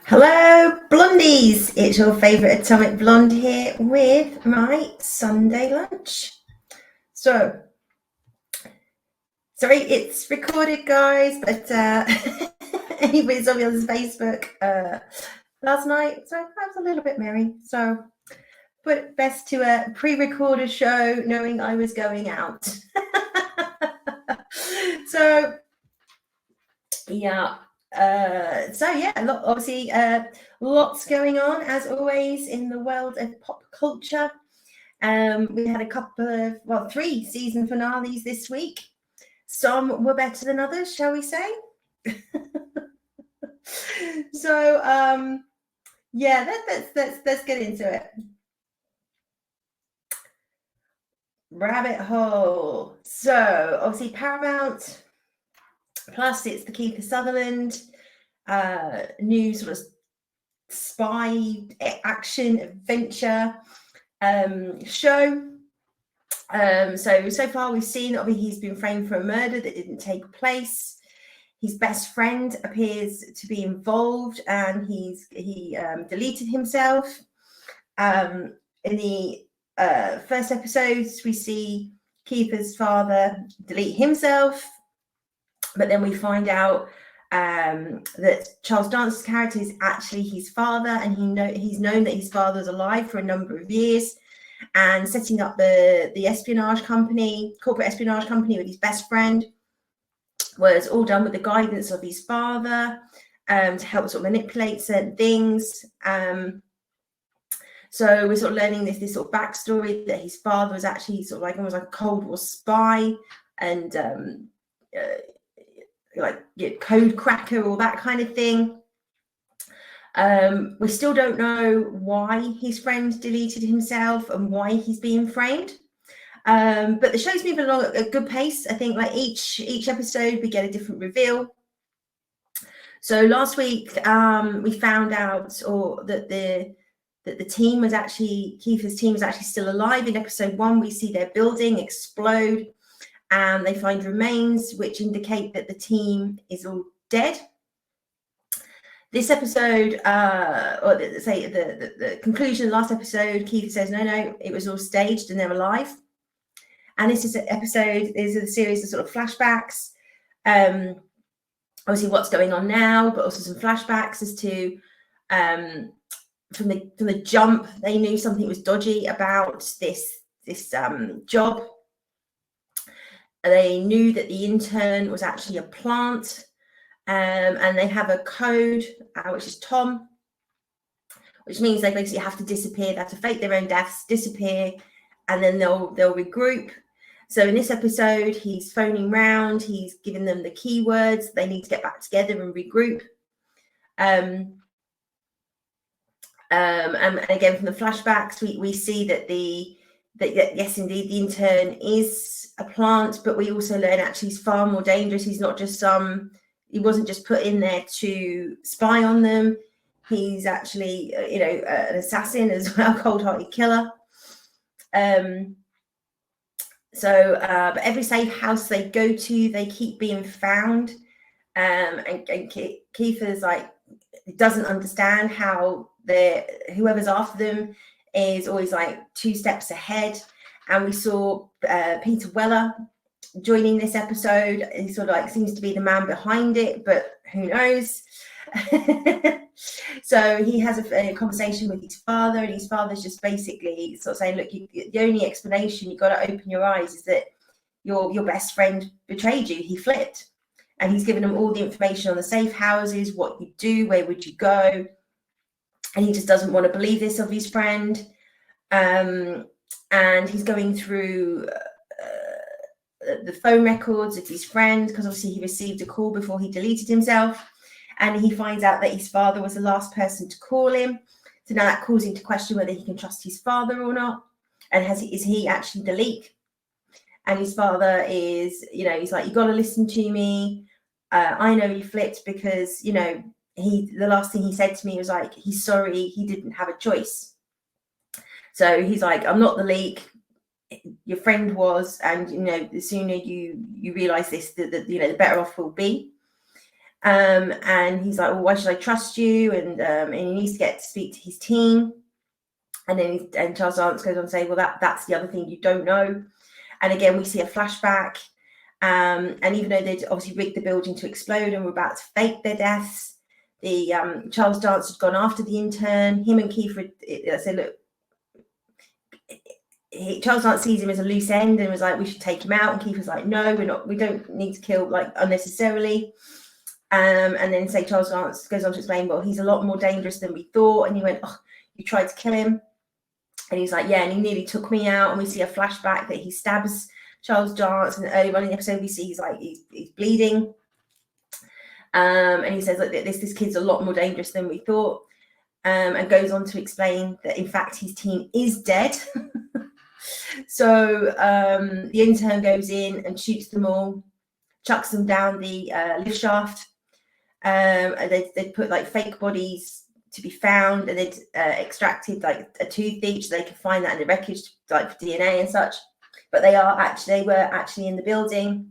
Hello, blondies! It's your favourite Atomic Blonde here with my Sunday lunch. So, sorry, it's recorded, guys, but anybody saw me on Facebook last night, so I was a little bit merry. So, put it best to pre-record a show knowing I was going out. So, yeah. Obviously, lots going on as always in the world of pop culture. We had a couple of, 3 season finales this week. Some were better than others, shall we say? So, let's get into it. Rabbit hole. So, obviously, Paramount Plus, it's the Kiefer Sutherland new sort of spy action adventure show. So far we've seen obviously he's been framed for a murder that didn't take place. His best friend appears to be involved, and he deleted himself. In the first episodes, we see Kiefer's father delete himself, but then we find out that Charles Dance's character is actually his father, and he's known that his father was alive for a number of years, and setting up the espionage company, corporate espionage company, with his best friend was all done with the guidance of his father to help sort of manipulate certain things. So we're sort of learning this sort of backstory that his father was actually sort of like almost like a Cold War spy, and code cracker, all that kind of thing. We still don't know why his friend deleted himself and why he's being framed. But the show's moving along at a good pace. I think like each episode we get a different reveal. So last week we found out that the team was actually, Kiefer's team was actually still alive. In episode 1, we see their building explode, and they find remains which indicate that the team is all dead. This episode, the conclusion, last episode, Kiefer says, no, it was all staged and they're alive. And this is an episode, is a series of sort of flashbacks. Obviously what's going on now, but also some flashbacks as to from the jump, they knew something was dodgy about this job. They knew that the intern was actually a plant, and they have a code, which is Tom, which means they basically have to disappear. They have to fake their own deaths, disappear, and then they'll regroup. So in this episode, he's phoning round. He's giving them the keywords. They need to get back together and regroup. And again, from the flashbacks, we see that yes, indeed, the intern is a plant, but we also learn actually he's far more dangerous. He's not just he wasn't just put in there to spy on them. He's actually, an assassin as well, cold-hearted killer. But every safe house they go to, they keep being found. And Kiefer's like, doesn't understand how whoever's after them is always like 2 steps ahead. And we saw Peter Weller joining this episode. He sort of like seems to be the man behind it, but who knows? So he has a conversation with his father, and his father's just basically sort of saying, look, the only explanation, you've got to open your eyes, is that your best friend betrayed you. He flipped, and he's given him all the information on the safe houses, what you do, where would you go, and he just doesn't want to believe this of his friend. And he's going through the phone records of his friend, because obviously he received a call before he deleted himself, and he finds out that his father was the last person to call him. So now that calls him to question whether he can trust his father or not, and is he actually the leak? And his father is, he's like, you got to listen to me. I know you flipped because, the last thing he said to me was like, he's sorry, he didn't have a choice. So he's like, I'm not the leak. Your friend was, and the sooner you realize this, the better off we'll be. And he's like, well, why should I trust you? And he needs to get to speak to his team. And then Charles Dance goes on to say, well, that's the other thing you don't know. And again, we see a flashback. And even though they'd obviously rigged the building to explode and were about to fake their deaths, the Charles Dance had gone after the intern. Him and Kiefer said, look, Charles Dance sees him as a loose end and was like, we should take him out. And Kiefer's like, no, we don't need to kill like unnecessarily. And then say Charles Dance goes on to explain, well, he's a lot more dangerous than we thought. And he went, oh, you tried to kill him. And he's like, yeah, and he nearly took me out. And we see a flashback that he stabs Charles Dance. And early on in the episode, we see he's bleeding. And he says, look, this kid's a lot more dangerous than we thought. And goes on to explain that, in fact, his team is dead. So the intern goes in and shoots them all, chucks them down the lift shaft. And they'd put like fake bodies to be found, and they'd extracted like a tooth each so they could find that in the wreckage, like for DNA and such. But they were actually in the building,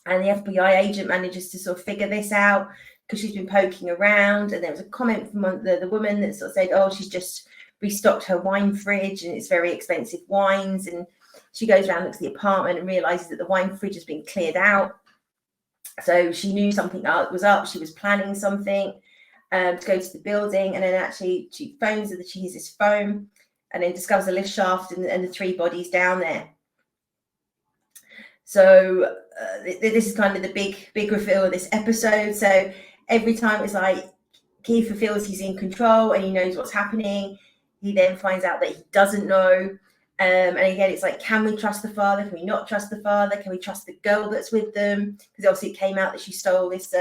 and the FBI agent manages to sort of figure this out because she's been poking around. And there was a comment from the woman that sort of said, oh, she's just restocked her wine fridge and it's very expensive wines. And she goes around, looks at the apartment and realizes that the wine fridge has been cleared out. So she knew something was up. She was planning something to go to the building. And then actually she phones her, that she hears this phone, and then discovers a lift shaft and the 3 bodies down there. So this is kind of the big reveal of this episode. So every time it's like Kiefer feels he's in control and he knows what's happening, he then finds out that he doesn't know. And again, it's like, can we trust the father? Can we not trust the father? Can we trust the girl that's with them? Because obviously it came out that she stole this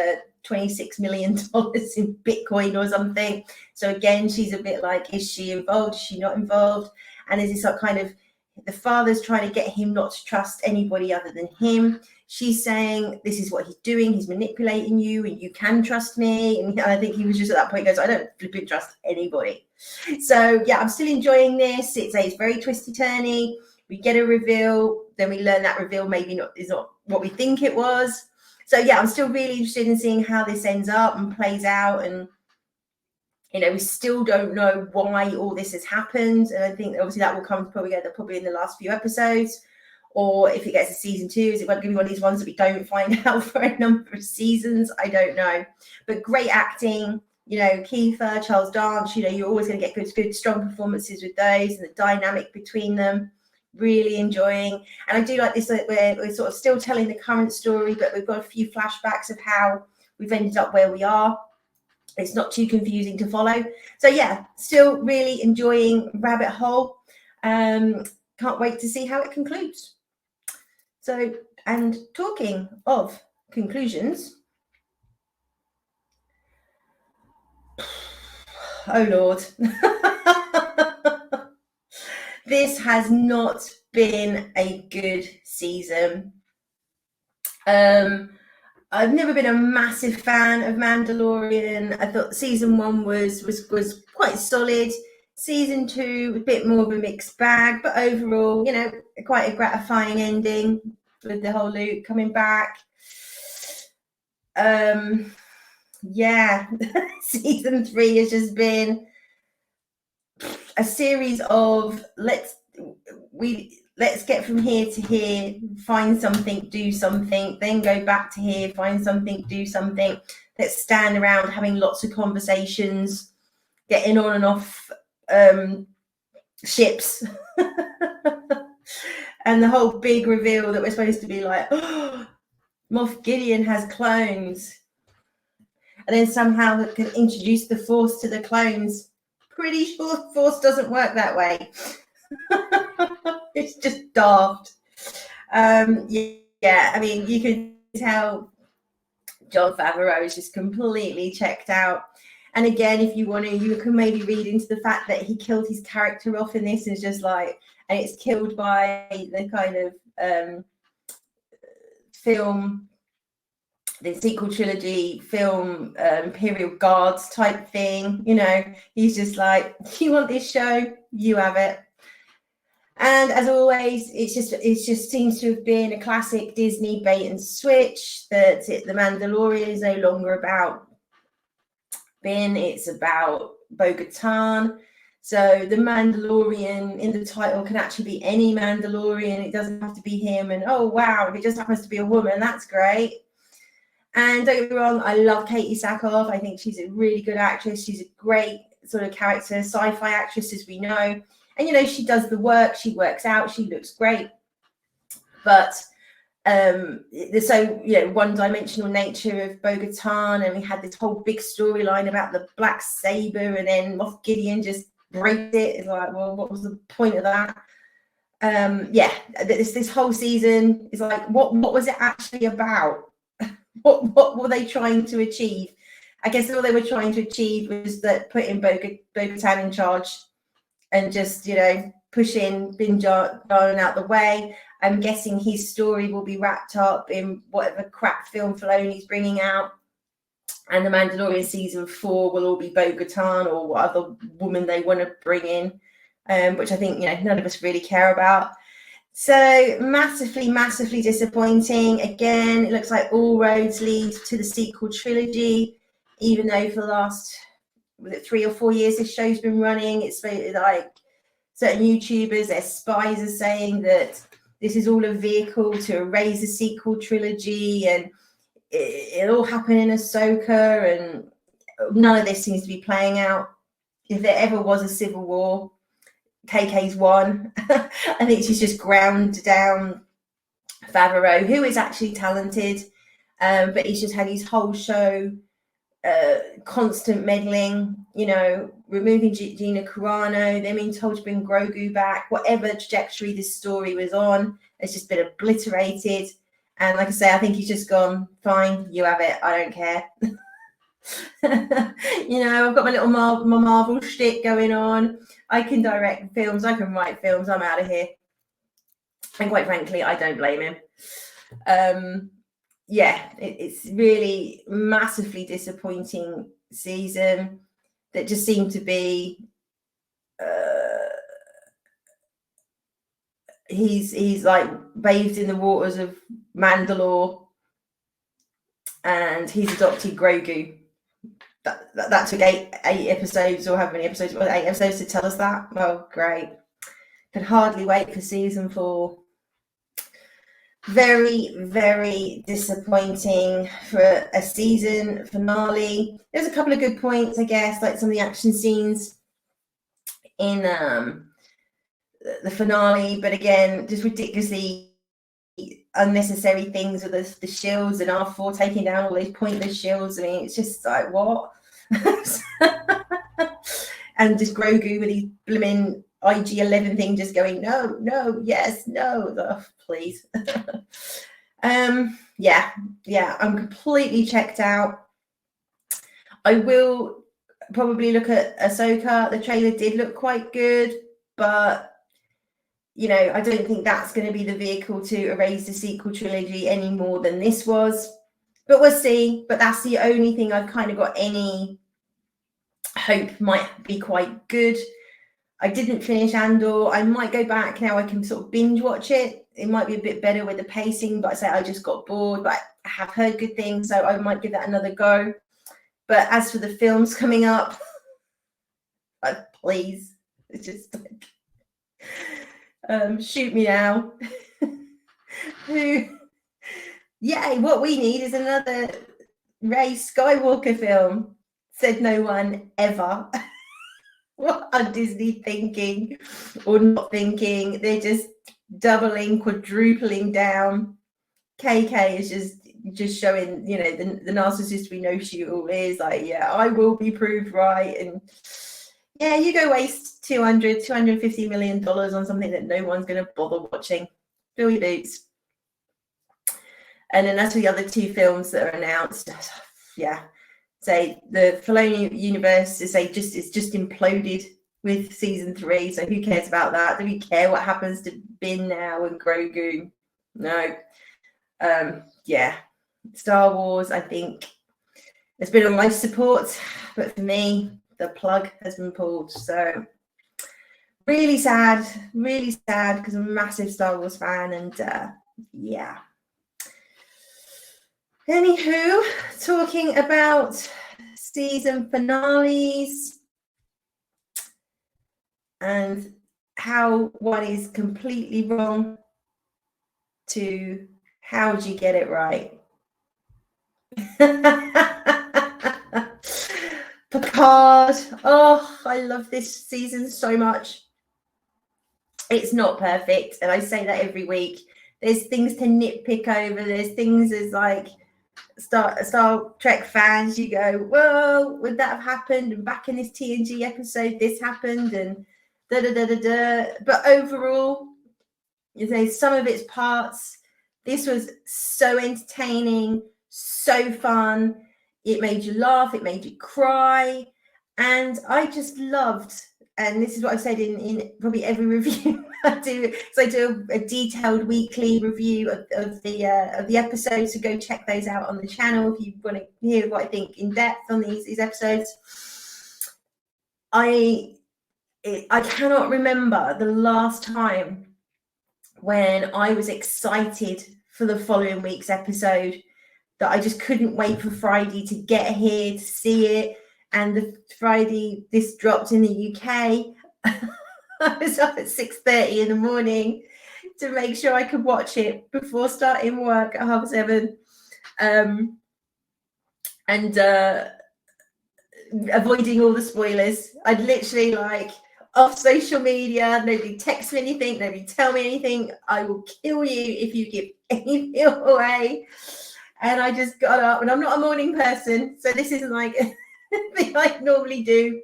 $26 million in Bitcoin or something. So again, she's a bit like, is she involved? Is she not involved? And there's this kind of, the father's trying to get him not to trust anybody other than him. She's saying, this is what he's doing. He's manipulating you and you can trust me. And I think he was just at that point, goes, I don't flipping trust anybody. So yeah, I'm still enjoying this. It's very twisty turny. We get a reveal, then we learn that reveal is not what we think it was. So yeah, I'm still really interested in seeing how this ends up and plays out. And we still don't know why all this has happened. And I think obviously that will come probably in the last few episodes. Or if it gets to season 2, is it going to be one of these ones that we don't find out for a number of seasons? I don't know. But great acting. Kiefer, Charles Dance, you're always going to get good, strong performances with those, and the dynamic between them, really enjoying. And I do like this, that we're sort of still telling the current story, but we've got a few flashbacks of how we've ended up where we are. It's not too confusing to follow. So yeah, still really enjoying Rabbit Hole. Can't wait to see how it concludes. So, and talking of conclusions, oh Lord, this has not been a good season. I've never been a massive fan of Mandalorian. I thought season 1 was quite solid. Season 2, a bit more of a mixed bag, but overall, quite a gratifying ending with the whole Luke coming back. Yeah, season 3 has just been a series of let's get from here to here, find something, do something, then go back to here, find something, do something. Let's stand around having lots of conversations, getting on and off ships. And the whole big reveal that we're supposed to be like, oh, Moff Gideon has clones. And then somehow that can introduce the Force to the clones. Pretty sure the Force doesn't work that way. It's just daft. Yeah, I mean, you can tell Jon Favreau is just completely checked out. And again, if you want to, you can maybe read into the fact that he killed his character off in this, and it's just like, and it's killed by the kind of film, the sequel trilogy film, Imperial Guards type thing. He's just like, you want this show? You have it. And as always, it just seems to have been a classic Disney bait and switch, that the Mandalorian is no longer about Bin, it's about Bo-Katan. So the Mandalorian in the title can actually be any Mandalorian. It doesn't have to be him. And oh wow, if it just happens to be a woman, that's great. And don't get me wrong, I love Katie Sackhoff. I think she's a really good actress. She's a great sort of character, sci-fi actress, as we know. And, you know, she does the work, she works out, she looks great. But so, you know, one-dimensional nature of Bo-Katan, and we had this whole big storyline about the black saber, and then Moff Gideon just breaks it. It's like, well, what was the point of that? Yeah, this whole season is like, what was it actually about? What were they trying to achieve? I guess all they were trying to achieve was that putting Bo-Katan in charge and just, you know, pushing Din Djarin out the way. I'm guessing his story will be wrapped up in whatever crap film Filoni's bringing out. And the Mandalorian season 4 will all be Bo-Katan or what other woman they want to bring in, which I think, you know, none of us really care about. So massively disappointing. Again, it looks like all roads lead to the sequel trilogy, even though for the last 3 or 4 years this show's been running. It's like certain YouTubers, their spies are saying that this is all a vehicle to erase the sequel trilogy, and it'll all happen in Ahsoka, and none of this seems to be playing out. If there ever was a civil war, KK's won. I think she's just ground down Favreau, who is actually talented, but he's just had his whole show constant meddling, you know, removing Gina Carano, them being told to bring Grogu back. Whatever trajectory this story was on has just been obliterated. And like I say, I think he's just gone, fine, you have it, I don't care. You know, I've got my little Marvel shtick going on. I can direct films, I can write films, I'm out of here. And quite frankly, I don't blame him. Yeah, it's really massively disappointing season that just seemed to be he's like bathed in the waters of Mandalore, and he's adopted Grogu. That took eight episodes, or how many episodes? 8 episodes to tell us that. Oh, great! Can hardly wait for season 4. Very disappointing for a season finale. There's a couple of good points, I guess, like some of the action scenes in the finale, but again, just ridiculously unnecessary things with the shields, and R4 taking down all these pointless shields. I mean, it's just like, what? And just Grogu with his blooming IG-11 thing just going, no, yes, no. Oh, please. Yeah, I'm completely checked out. I will probably look at Ahsoka. The trailer did look quite good, but you know, I don't think that's going to be the vehicle to erase the sequel trilogy any more than this was. But we'll see. But that's the only thing I've kind of got any hope might be quite good. I didn't finish Andor. I might go back now. I can sort of binge watch it. It might be a bit better with the pacing, but I say I just got bored. But I have heard good things, so I might give that another go. But as for the films coming up, please, it's just like, shoot me now. Yay! What we need is another Rey Skywalker film. Said no one ever. What are Disney thinking or not thinking? They're just doubling, quadrupling down. KK is just showing, you know, the narcissist we know she all is. Like, yeah, I will be proved right. And yeah, you go waste $250 million on something that no one's going to bother watching. Fill your boots. And then that's for the other 2 films that are announced. Yeah. Say the Filoni universe is just imploded with season 3. So who cares about that? Do we care what happens to Bin now and Grogu? No. Yeah. Star Wars, I think there's been a life support, but for me, the plug has been pulled. So really sad because I'm a massive Star Wars fan, and yeah. Anywho, talking about season finales and how one is completely wrong to how do you get it right? Picard. Oh, I love this season so much. It's not perfect, and I say that every week. There's things to nitpick over. There's things as like Star Trek fans, you go, well, would that have happened? And back in this TNG episode, this happened, and da da da da da. But overall, you know, some of its parts, this was so entertaining, so fun. It made you laugh, it made you cry, and I just loved. And this is what I've said in probably every review I do. So I do a detailed weekly review of the episodes. So go check those out on the channel if you want to hear what I think in depth on these episodes. I cannot remember the last time when I was excited for the following week's episode that I just couldn't wait for Friday to get here to see it. And the Friday this dropped in the UK, I was up at 6:30 in the morning to make sure I could watch it before starting work at 7:30. And avoiding all the spoilers. I'd literally like off social media, nobody text me anything, nobody tell me anything. I will kill you if you give anything away. And I just got up, and I'm not a morning person, so this isn't like thing I normally do,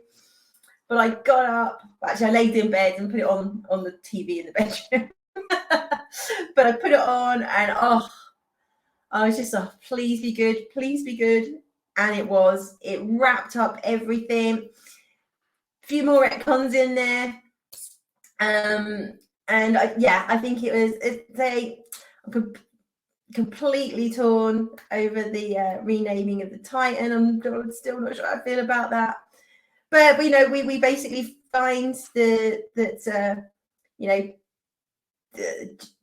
but I got up. Actually, I laid in bed and put it on the TV in the bedroom. But I put it on, and I was just, please be good, please be good. And it was. It wrapped up everything. A few more retcons in there, and I think it was. Completely torn over the renaming of the Titan. I'm still not sure how I feel about that, but we basically find that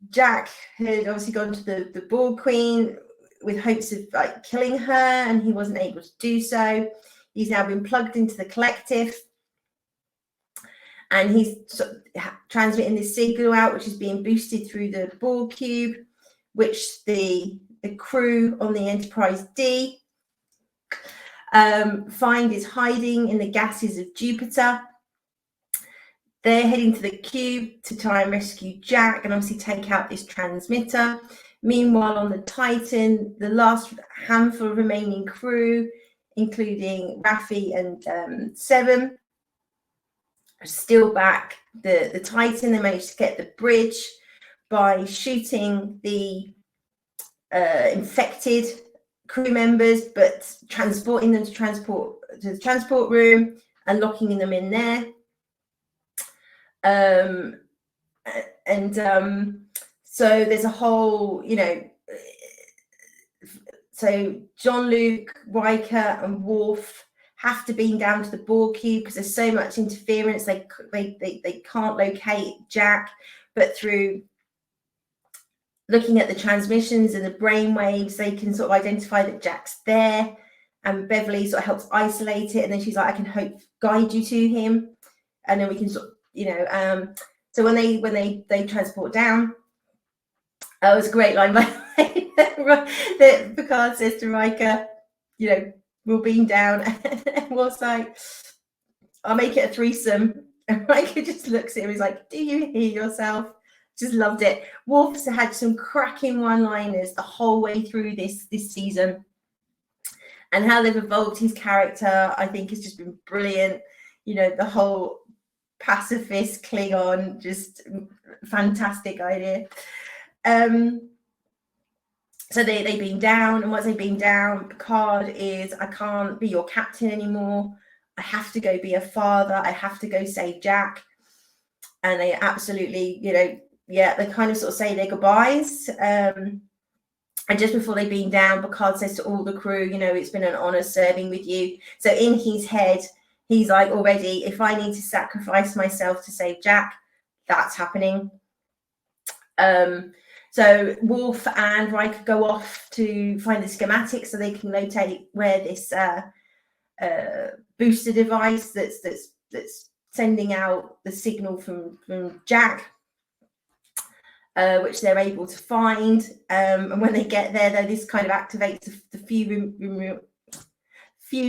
Jack had obviously gone to the Borg Queen with hopes of like killing her, and he wasn't able to do so. He's now been plugged into the collective, and he's transmitting this signal out, which is being boosted through the Borg cube, which the crew on the Enterprise D find is hiding in the gases of Jupiter. They're heading to the cube to try and rescue Jack and obviously take out this transmitter. Meanwhile, on the Titan, the last handful of remaining crew, including Raffi and Seven, are still back. The Titan, they managed to get the bridge by shooting the infected crew members, but transporting them to the transport room and locking them in there. So there's a whole, so Jean-Luc, Riker, and Worf have to beam down to the Borg cube because there's so much interference. They can't locate Jack, but through looking at the transmissions and the brain waves, they can sort of identify that Jack's there, and Beverly sort of helps isolate it, and then she's like, I can guide you to him, and then we can sort of, so when they transport down, it was a great line by that Picard says to Riker, we'll beam down, and Worf's like, I'll make it a threesome, and Riker just looks at him, he's like, do you hear yourself? Just loved it. Worf's had some cracking one-liners the whole way through this season, and how they've evolved his character, I think, has just been brilliant. The whole pacifist Klingon, just fantastic idea. So they beam down, and once they beam down, Picard is, I can't be your captain anymore. I have to go be a father. I have to go save Jack. And they absolutely, they kind of sort of say their goodbyes. And just before they beam down, Picard says to all the crew, it's been an honor serving with you. So in his head, he's like, already, if I need to sacrifice myself to save Jack, that's happening. So Worf and Riker go off to find the schematics so they can locate where this booster device that's sending out the signal from Jack, which they're able to find. And when they get there, though, this kind of activates the few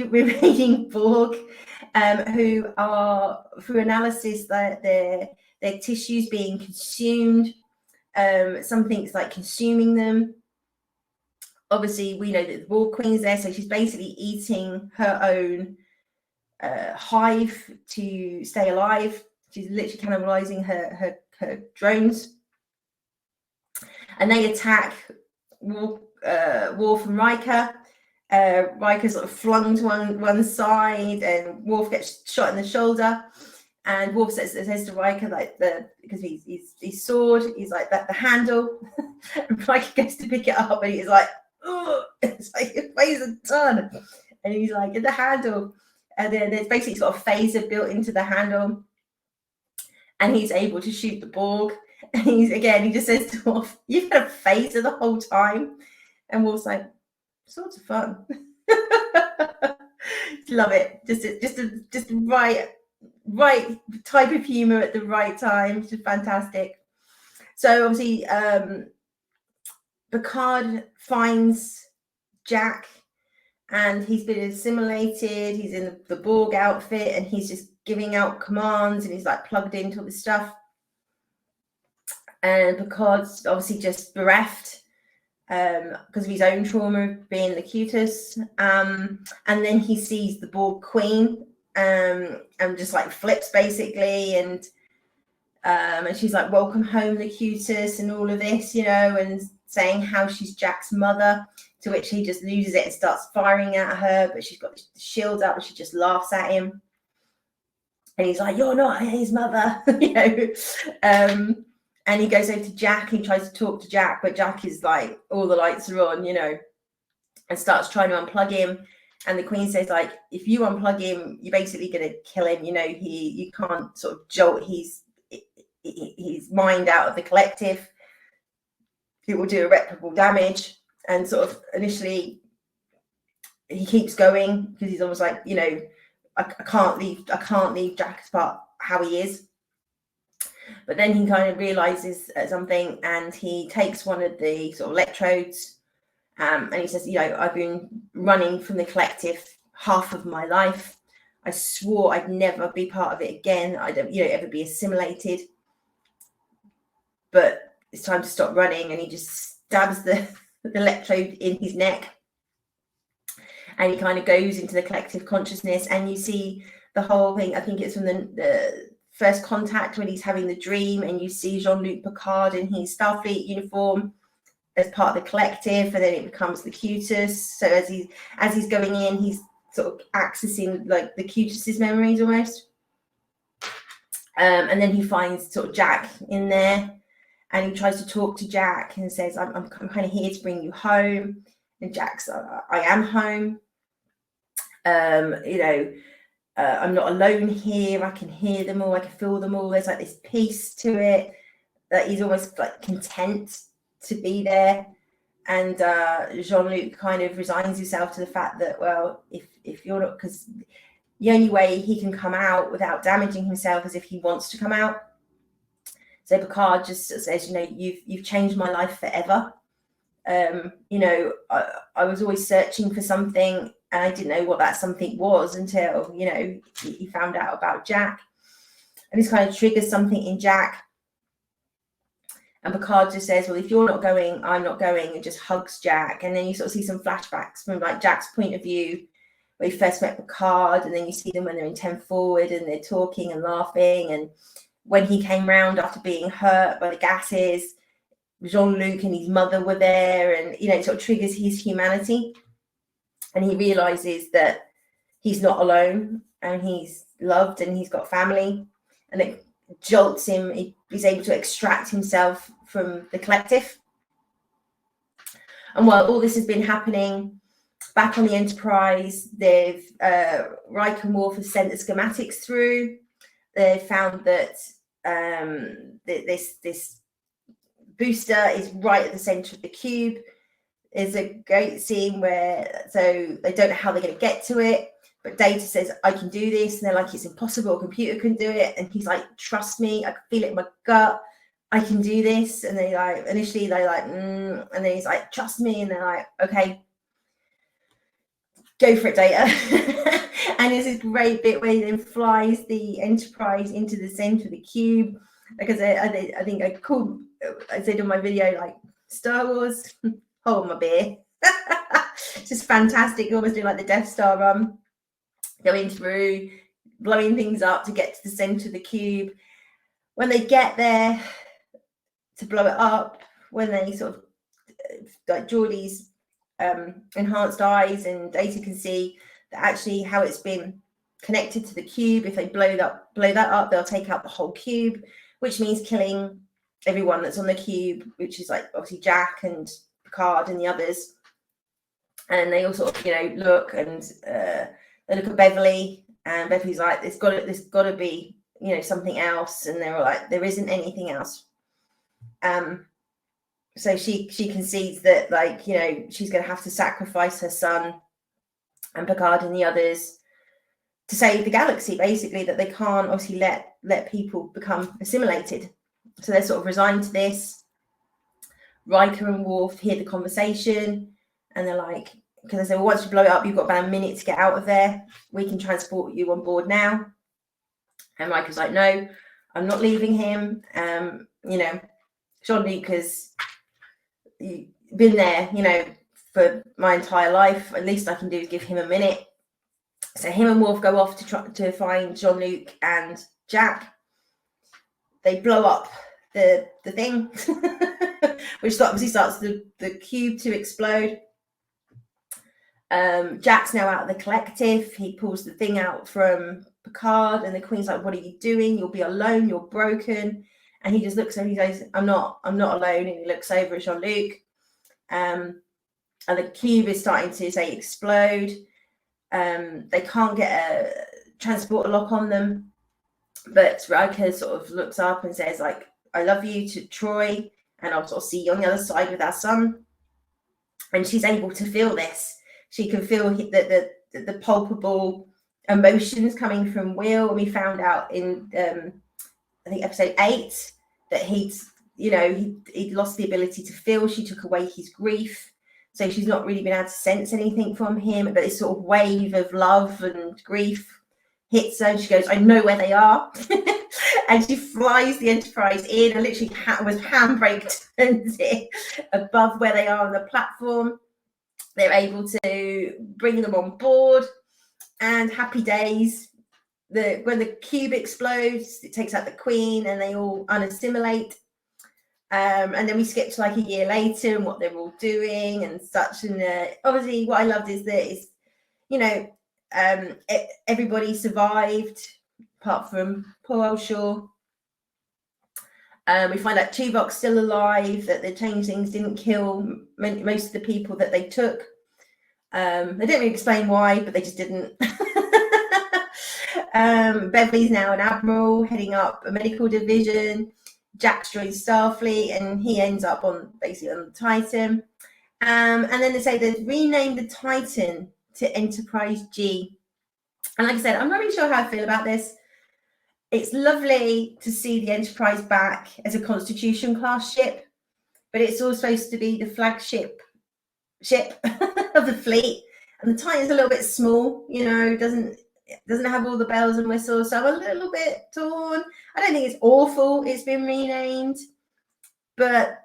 remaining Borg, who are, through analysis, their tissues being consumed. Something's like consuming them. Obviously, we know that the Borg Queen's there, so she's basically eating her own hive to stay alive. She's literally cannibalizing her drones, and they attack Worf and Riker. Riker's sort of flung to one side, and Worf gets shot in the shoulder. And Worf says to Riker, like, because he's sword, he's like, that the handle. And Riker goes to pick it up, and he's like, oh, it's like it weighs a ton. And he's like, the handle. And then there's basically sort of phaser built into the handle, and he's able to shoot the Borg. And he just says to Worf, "You've had a phaser the whole time." And Worf's like, "Sorts of fun." Love it. Just right type of humor at the right time. It's just fantastic. So obviously, Picard finds Jack, and he's been assimilated. He's in the Borg outfit, and he's just giving out commands, and he's like plugged into all this stuff. And Picard's obviously just bereft because of his own trauma of being Locutus. And then he sees the Borg Queen, and just like flips basically, and she's like, "Welcome home, Locutus," and all of this, and saying how she's Jack's mother, to which he just loses it and starts firing at her, but she's got the shield up, and she just laughs at him, and he's like, "You're not his mother," and he goes over to Jack, and he tries to talk to Jack, but Jack is like, all the lights are on, and starts trying to unplug him. And the Queen says, like, if you unplug him, you're basically going to kill him. You can't sort of jolt his mind out of the collective. It will do irreparable damage. And sort of initially, he keeps going because he's almost like, I can't leave Jack as part how he is. But then he kind of realizes something, and he takes one of the sort of electrodes, and he says, "I've been running from the collective half of my life. I swore I'd never be part of it again. I don't, ever be assimilated. But it's time to stop running." And he just stabs the electrode in his neck, and he kind of goes into the collective consciousness, and you see the whole thing. I think it's from the First Contact, when he's having the dream, and you see Jean-Luc Picard in his Starfleet uniform as part of the collective, and then it becomes Locutus. So as he's going in, he's sort of accessing like Locutus's memories almost. And then he finds sort of Jack in there, and he tries to talk to Jack and says, I'm kind of here to bring you home. And Jack's, I am home. I'm not alone here. I can hear them all. I can feel them all. There's like this peace to it, that he's almost like content to be there. And Jean-Luc kind of resigns himself to the fact that, well, if you're not, because the only way he can come out without damaging himself is if he wants to come out. So Picard just says, you've changed my life forever. I was always searching for something, and I didn't know what that something was until, he found out about Jack. And this kind of triggers something in Jack. And Picard just says, well, if you're not going, I'm not going, and just hugs Jack. And then you sort of see some flashbacks from like Jack's point of view, where he first met Picard, and then you see them when they're in 10 forward, and they're talking and laughing. And when he came round after being hurt by the gases, Jean-Luc and his mother were there, and, it sort of triggers his humanity. And he realizes that he's not alone, and he's loved, and he's got family, and it jolts him. He's able to extract himself from the collective. And while all this has been happening, back on the Enterprise, they've Riker and Worf have sent the schematics through. They found that this booster is right at the center of the cube. There's a great scene where, so they don't know how they're going to get to it, but Data says, I can do this. And they're like, it's impossible. A computer can do it. And he's like, trust me. I can feel it in my gut. I can do this. And they like, initially they're like, and then he's like, trust me. And they're like, okay, go for it, Data. And there's this great bit where he then flies the Enterprise into the center of the cube. Because I think I said on my video, like, Star Wars, hold my beer. Just fantastic. You almost do like the Death Star run, going through, blowing things up to get to the center of the cube. When they get there to blow it up, when they sort of, like Geordie's enhanced eyes and Data can see that actually how it's been connected to the cube. If they blow that up, they'll take out the whole cube, which means killing everyone that's on the cube, which is like obviously Jack and Picard and the others. And they all sort of, look, and they look at Beverly, and Beverly's like, there's got to be, something else. And they're all like, there isn't anything else. So she concedes that, like, she's going to have to sacrifice her son and Picard and the others to save the galaxy, basically, that they can't obviously let people become assimilated. So they're sort of resigned to this. Riker and Worf hear the conversation, and they're like, because they say, well, once you blow it up, you've got about a minute to get out of there. We can transport you on board now. And Riker's like, no, I'm not leaving him. Jean-Luc has been there, for my entire life. At least I can do is give him a minute. So him and Worf go off to try to find Jean-Luc and Jack. They blow up the thing, which obviously starts the cube to explode. Jack's now out of the collective. He pulls the thing out from Picard, and the Queen's like, what are you doing? You'll be alone. You're broken. And he just looks over, he goes, I'm not alone. And he looks over at Jean-Luc. And the cube is starting to, say, explode. They can't get a transporter lock on them. But Riker sort of looks up and says, like, I love you to Troy, and I'll sort of see you on the other side with our son. And she's able to feel this. She can feel the palpable emotions coming from Will. And we found out in, I think, episode 8, that he'd lost the ability to feel. She took away his grief. So she's not really been able to sense anything from him. But this sort of wave of love and grief hits her, and she goes, I know where they are. And she flies the Enterprise in, and literally was handbrake turns it above where they are on the platform. They're able to bring them on board, and happy days. When the cube explodes, it takes out the Queen, and they all unassimilate. And then we skip to like a year later and what they're all doing and such. And obviously, what I loved is that everybody survived apart from poor old Shaw. We find out Tuvok's still alive, that the changelings didn't kill most of the people that they took. They didn't really explain why, but they just didn't. Beverly's now an admiral heading up a medical division. Jack joins Starfleet, and he ends up basically on the Titan. And then they say they've renamed the Titan to Enterprise G. And like I said, I'm not really sure how I feel about this. It's lovely to see the Enterprise back as a Constitution class ship, but it's all supposed to be the flagship ship of the fleet. And the Titan's a little bit small, doesn't have all the bells and whistles, so I'm a little bit torn. I don't think it's awful it's been renamed, but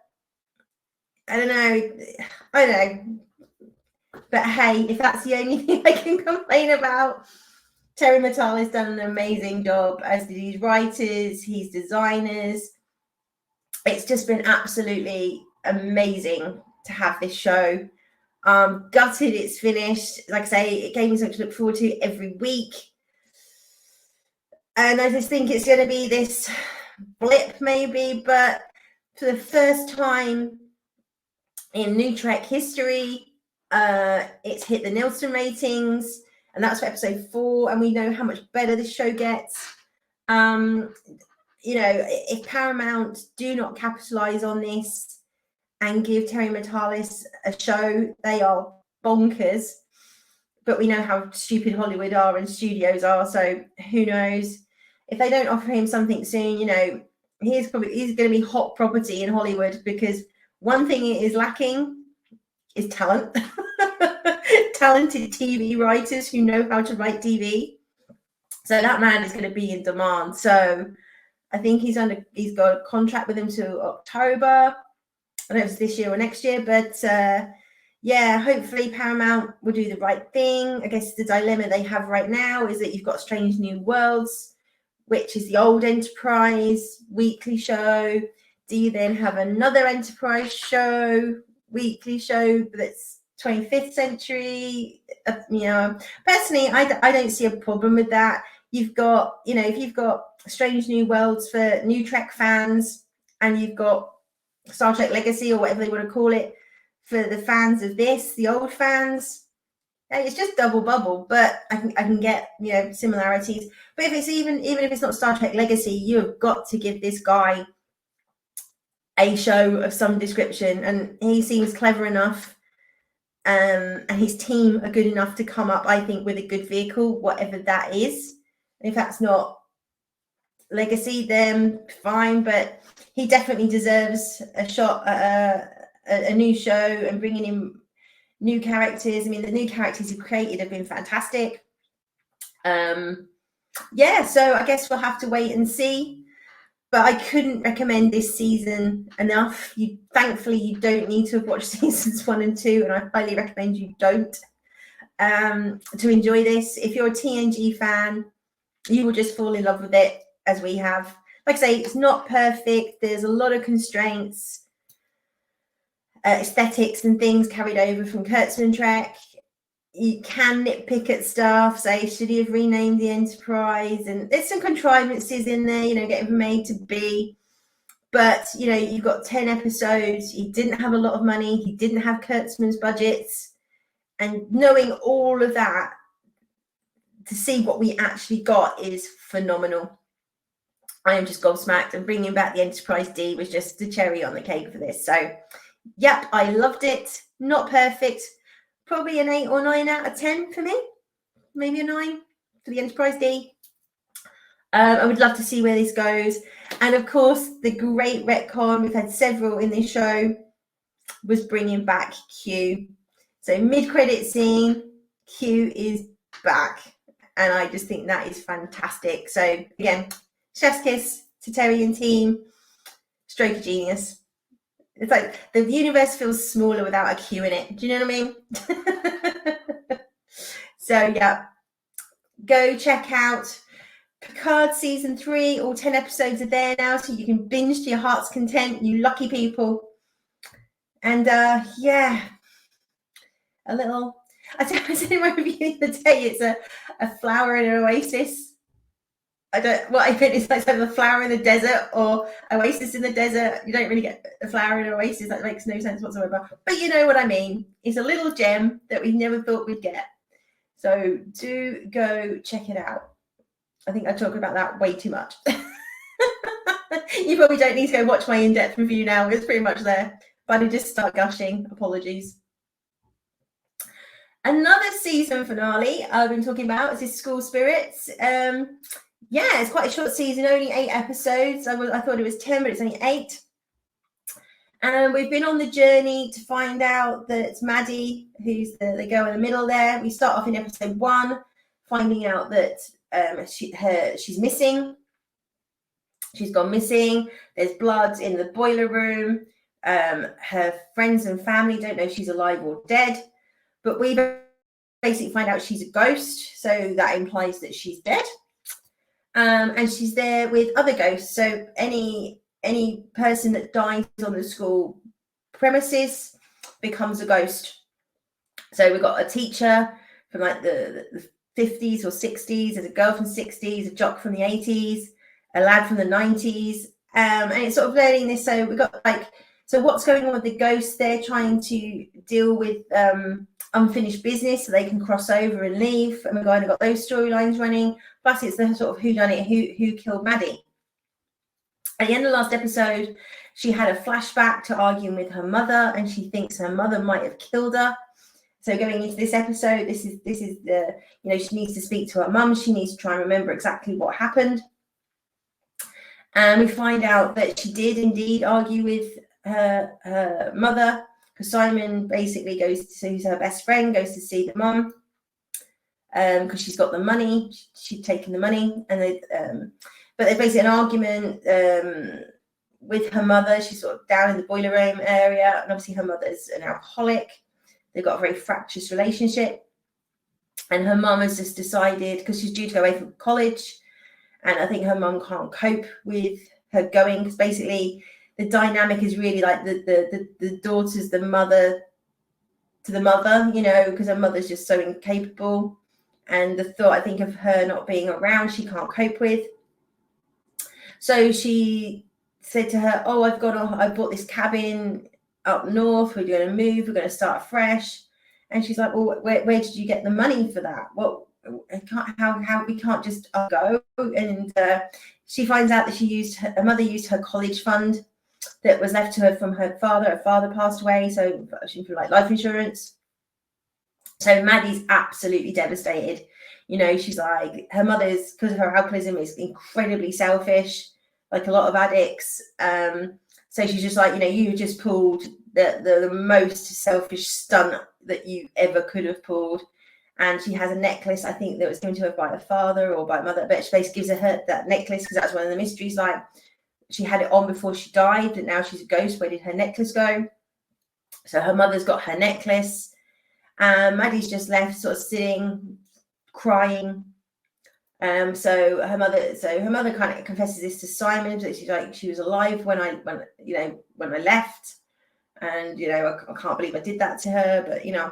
I don't know. But hey, if that's the only thing I can complain about, Terry Mittal has done an amazing job, as did his writers, his designers. It's just been absolutely amazing to have this show. Gutted it's finished. Like I say, it gave me something to look forward to every week. And I just think it's going to be this blip maybe, but for the first time in New Trek history, It's hit the Nielsen ratings, and that's for episode 4, and we know how much better this show gets. You know, if Paramount do not capitalize on this and give Terry Matalas a show, they are bonkers. But we know how stupid Hollywood are and studios are, so who knows? If they don't offer him something soon, you know, he's going to be hot property in Hollywood, because one thing it is lacking is talent. Talented TV writers who know how to write TV. So that man is going to be in demand. So I think he's got a contract with him to October. I don't know if it's this year or next year, but yeah, hopefully Paramount will do the right thing. I guess the dilemma they have right now is that you've got Strange New Worlds, which is the old Enterprise weekly show. Do you then have another Enterprise show, weekly show that's 25th century? You know, personally, I don't see a problem with that. You've got, you know, if you've got Strange New Worlds for New Trek fans, and you've got Star Trek Legacy, or whatever they want to call it, for the fans of this, the old fans, it's just double bubble. But I can get, you know, similarities. But if it's even if it's not Star Trek Legacy, you have got to give this guy a show of some description, and he seems clever enough, and his team are good enough to come up, I think, with a good vehicle, whatever that is. And if that's not Legacy, then fine, but he definitely deserves a shot at a new show and bringing in new characters. I mean, the new characters he created have been fantastic. Yeah, so I guess we'll have to wait and see. But I couldn't recommend this season enough. Thankfully, you don't need to have watched seasons 1 and 2, and I highly recommend you don't, to enjoy this. If you're a TNG fan, you will just fall in love with it, as we have. Like I say, it's not perfect. There's a lot of constraints, aesthetics and things carried over from Kurtzman Trek. You can nitpick at stuff, say, should he have renamed the Enterprise? And there's some contrivances in there, you know, getting from A to B. But, you know, you've got 10 episodes. He didn't have a lot of money. He didn't have Kurtzman's budgets. And knowing all of that, to see what we actually got is phenomenal. I am just gobsmacked, and bringing back the Enterprise D was just the cherry on the cake for this. So, yep, I loved it. Not perfect. Probably an 8 or 9 out of 10 for me. Maybe a 9 for the Enterprise D. I would love to see where this goes. And of course, the great retcon, we've had several in this show, was bringing back Q. So mid-credit scene, Q is back. And I just think that is fantastic. So again, chef's kiss to Terry and team. Stroke of genius. It's like the universe feels smaller without a Q in it. Do you know what I mean? So yeah, go check out Picard season 3. All 10 episodes are there now, so you can binge to your heart's content, you lucky people. And yeah, a little, I said in my review the other day, it's a flower in an oasis. I don't, what I think is like a flower in the desert or oasis in the desert. You don't really get a flower in an oasis. That makes no sense whatsoever. But you know what I mean. It's a little gem that we never thought we'd get. So do go check it out. I think I talk about that way too much. You probably don't need to go watch my in-depth review now. It's pretty much there. But I just start gushing. Apologies. Another season finale I've been talking about is School Spirits. Yeah, it's quite a short season, only 8 episodes. I thought it was 10, but it's only 8. And we've been on the journey to find out that Maddie, who's the girl in the middle there, we start off in episode 1, finding out that she's missing. She's gone missing. There's blood in the boiler room. Her friends and family don't know if she's alive or dead. But we basically find out she's a ghost, so that implies that she's dead. And she's there with other ghosts. So any person that dies on the school premises becomes a ghost. So we've got a teacher from like the 50s or 60s, there's a girl from the 60s, a jock from the 80s, a lad from the 90s. And it's sort of learning this. So we've got like So what's going on with the ghosts? They're trying to deal with unfinished business so they can cross over and leave. And we've kind of got those storylines running. Plus, it's the sort of whodunit, who killed Maddie. At the end of the last episode, she had a flashback to arguing with her mother, and she thinks her mother might have killed her. So going into this episode, this is the, you know, she needs to speak to her mum. She needs to try and remember exactly what happened. And we find out that she did indeed argue with her mother, because Simon basically goes to see her best friend, goes to see the mum, because she's got the money. She'd taken the money, and they, but there's basically an argument with her mother. She's sort of down in the boiler room area, and obviously her mother's an alcoholic. They've got a very fractious relationship, and her mum has just decided, because she's due to go away from college, and I think her mum can't cope with her going, because basically the dynamic is really like the daughter's the mother to the mother, you know, because her mother's just so incapable, and the thought, I think, of her not being around, she can't cope with. So she said to her, "Oh, I bought this cabin up north. We're going to move. We're going to start fresh." And she's like, "Well, where did you get the money for that? Well, how we can't just go." And she finds out that her mother used her college fund that was left to her from her father. Her father passed away, so she feel like life insurance. So Maddie's absolutely devastated. You know, she's like, her mother's, because of her alcoholism, is incredibly selfish, like a lot of addicts. So she's just like, you know, you just pulled the most selfish stunt that you ever could have pulled. And she has a necklace, I think, that was given to her by her father or by her mother, but she basically gives her that necklace, because that's one of the mysteries. Like, she had it on before she died, and now she's a ghost. Where did her necklace go? So her mother's got her necklace. Maddie's just left sort of sitting, crying. So her mother kind of confesses this to Simon, that she's like, she was alive when I left, and you know, I can't believe I did that to her, but you know.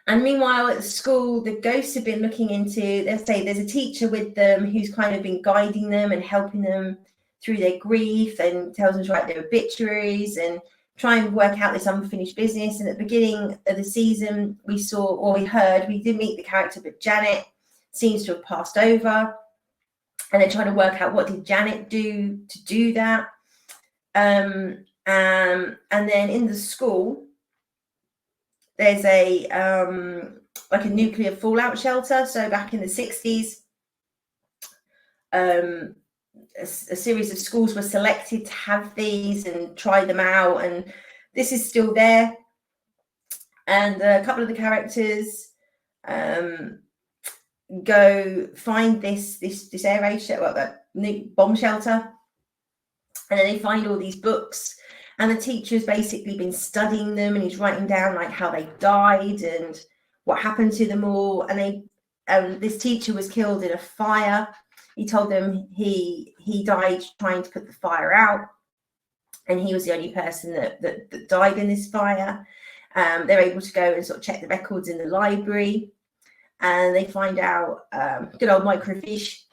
And meanwhile at the school, the ghosts have been looking into, let's say there's a teacher with them who's kind of been guiding them and helping them through their grief, and tells them to write their obituaries and try and work out this unfinished business. And at the beginning of the season, we did meet the character, but Janet seems to have passed over, and they're trying to work out what did Janet do to do that. And then in the school, there's a like a nuclear fallout shelter. So back in the 60s, a series of schools were selected to have these and try them out, and this is still there. And a couple of the characters go find this air raid shelter, well, that bomb shelter, and then they find all these books, and the teacher's basically been studying them, and he's writing down like how they died and what happened to them all. And this teacher was killed in a fire. He told them he died trying to put the fire out, and he was the only person that died in this fire. They're able to go and sort of check the records in the library, and they find out, good old microfiche,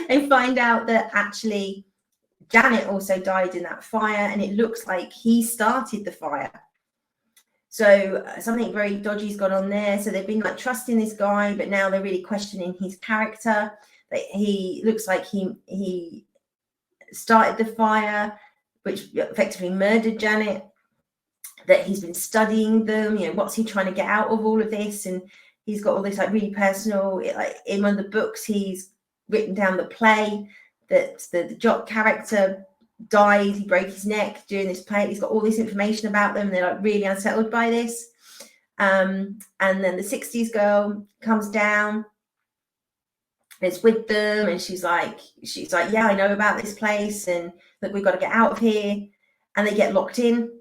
they find out that actually Janet also died in that fire, and it looks like he started the fire. So something very dodgy's gone on there. So they've been like trusting this guy, but now they're really questioning his character. That he looks like he started the fire, which effectively murdered Janet. That he's been studying them. You know, what's he trying to get out of all of this? And he's got all this like really personal. Like in one of the books, he's written down the play that the jock character died. He broke his neck during this play. He's got all this information about them. And they're like really unsettled by this. And then the 60s girl comes down. It's with them, and she's like, yeah, I know about this place, and look, we've got to get out of here. And they get locked in,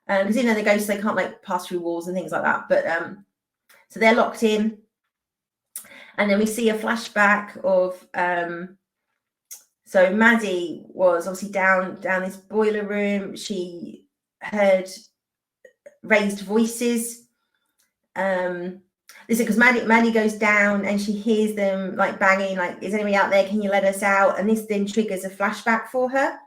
because you know the ghosts, they can't like pass through walls and things like that. But so they're locked in, and then we see a flashback of so Maddie was obviously down this boiler room. She heard raised voices. Listen, because Maddie goes down and she hears them like banging, like, is anybody out there? Can you let us out? And this then triggers a flashback for her.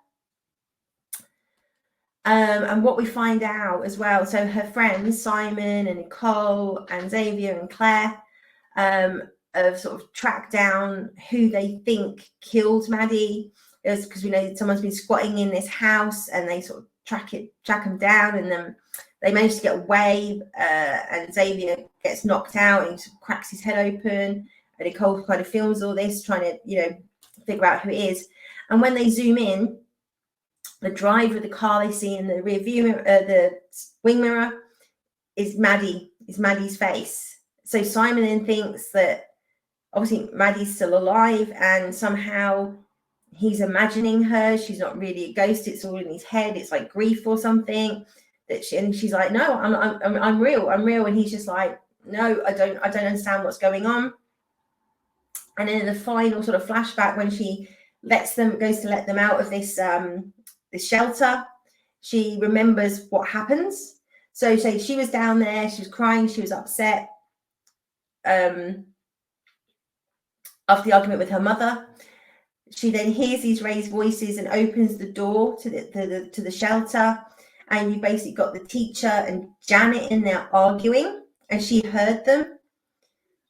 And what we find out as well, so her friends, Simon and Nicole and Xavier and Claire, have sort of tracked down who they think killed Maddie. It was because we know someone's been squatting in this house, and they sort of track them down, and then they manage to get away, and Xavier gets knocked out and sort of cracks his head open, and Nicole kind of films all this, trying to, figure out who it is. And when they zoom in, the driver of the car they see in the rear view mirror, the wing mirror, is Maddie's face. So Simon then thinks that obviously Maddie's still alive, and somehow he's imagining her. She's not really a ghost. It's all in his head. It's like grief or something. And she's like, no, I'm real. I'm real. And he's just like, no, I don't understand what's going on. And then in the final sort of flashback, when she goes to let them out of this shelter, she remembers what happens. So she was down there, she was crying, she was upset after the argument with her mother. She then hears these raised voices and opens the door to the shelter, and you basically got the teacher and Janet in there arguing, and she heard them.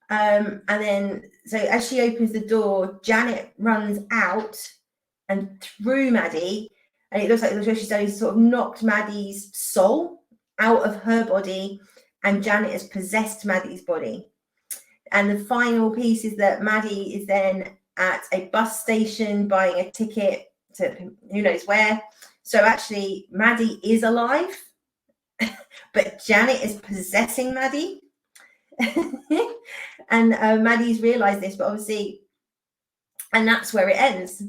And then, so as she opens the door, Janet runs out and through Maddie, and it looks like what she's done is sort of knocked Maddie's soul out of her body, and Janet has possessed Maddie's body. And the final piece is that Maddie is then at a bus station buying a ticket to who knows where. So actually, Maddie is alive, but Janet is possessing Maddie. And Maddie's realized this, but obviously, and that's where it ends.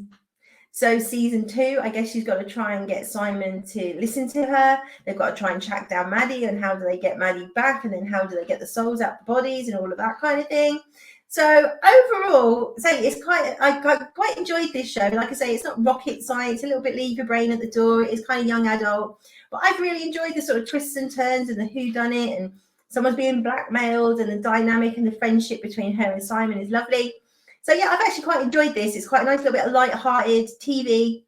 So season 2, I guess she's got to try and get Simon to listen to her. They've got to try and track down Maddie, and how do they get Maddie back, and then how do they get the souls out the bodies and all of that kind of thing. So overall, I quite enjoyed this show. Like I say, it's not rocket science, a little bit leave your brain at the door. It's kind of young adult, but I've really enjoyed the sort of twists and turns and the whodunit, and someone's being blackmailed, and the dynamic and the friendship between her and Simon is lovely. So yeah, I've actually quite enjoyed this. It's quite a nice little bit of light-hearted TV,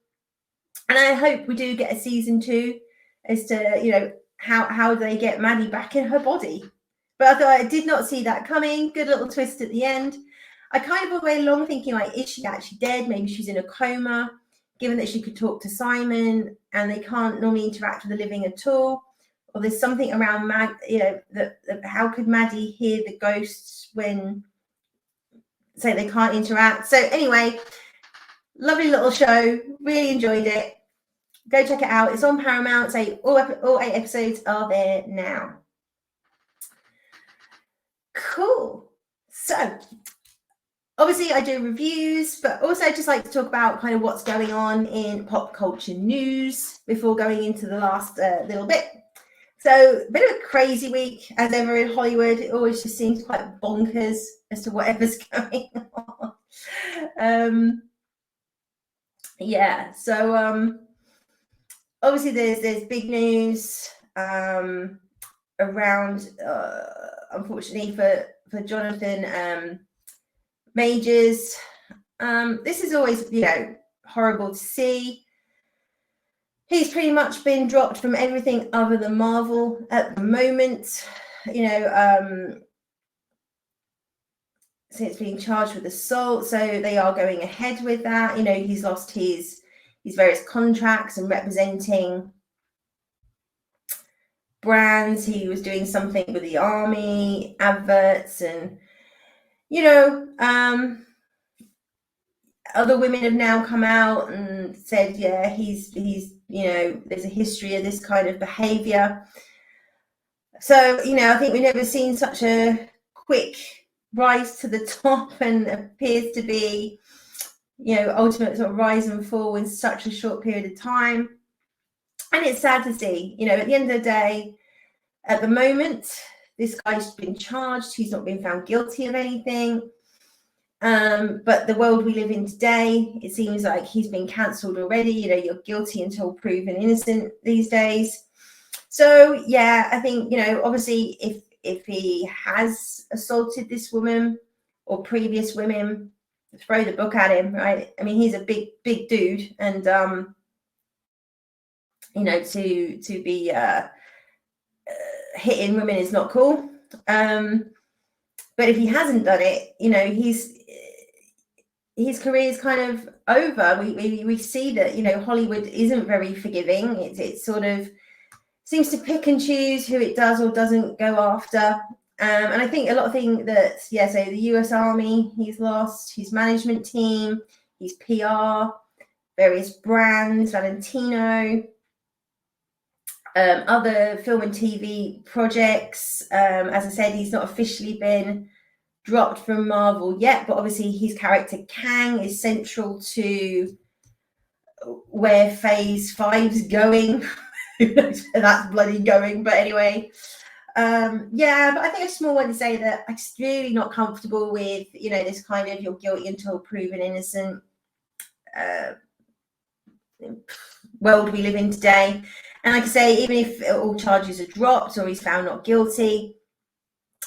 and I hope we do get a season 2 as to how do they get Maddie back in her body. But I did not see that coming. Good little twist at the end. I kind of went along thinking, like, is she actually dead? Maybe she's in a coma, given that she could talk to Simon and they can't normally interact with the living at all. Or there's something around how could Maddie hear the ghosts when they can't interact? So anyway, lovely little show. Really enjoyed it. Go check it out. It's on Paramount. So all 8 episodes are there now. Cool. So obviously I do reviews, but also I just like to talk about kind of what's going on in pop culture news before going into the last little bit. So a bit of a crazy week as ever in Hollywood. It always just seems quite bonkers as to whatever's going on. So obviously there's big news around unfortunately for Jonathan Majors. This is always horrible to see. He's pretty much been dropped from everything other than Marvel at the moment. Since being charged with assault, so they are going ahead with that. He's lost his various contracts and representing brands. He was doing something with the army adverts, and other women have now come out and said, yeah, he's there's a history of this kind of behavior. So I think we've never seen such a quick rise to the top, and appears to be ultimate sort of rise and fall in such a short period of time. And it's sad to see. At the end of the day, at the moment, this guy's been charged. He's not been found guilty of anything. But the world we live in today, it seems like he's been cancelled already. You're guilty until proven innocent these days. So yeah, I think obviously if he has assaulted this woman or previous women, throw the book at him, right? I mean, he's a big dude, and you know, to be hitting women is not cool. But if he hasn't done it, you know, his career is kind of over. We see that, you know, Hollywood isn't very forgiving. It sort of seems to pick and choose who it does or doesn't go after. And I think a lot of things that, yeah, so the US Army, he's lost, his management team, his PR, various brands, Valentino, other film and TV projects. As I said, he's not officially been dropped from Marvel yet, but obviously his character Kang is central to where Phase 5's going. Who knows where that's bloody going, but anyway. Yeah, but I think I just more want to say that I'm just really not comfortable with, you know, this kind of you're guilty until proven innocent world we live in today. And like I say, even if all charges are dropped or he's found not guilty,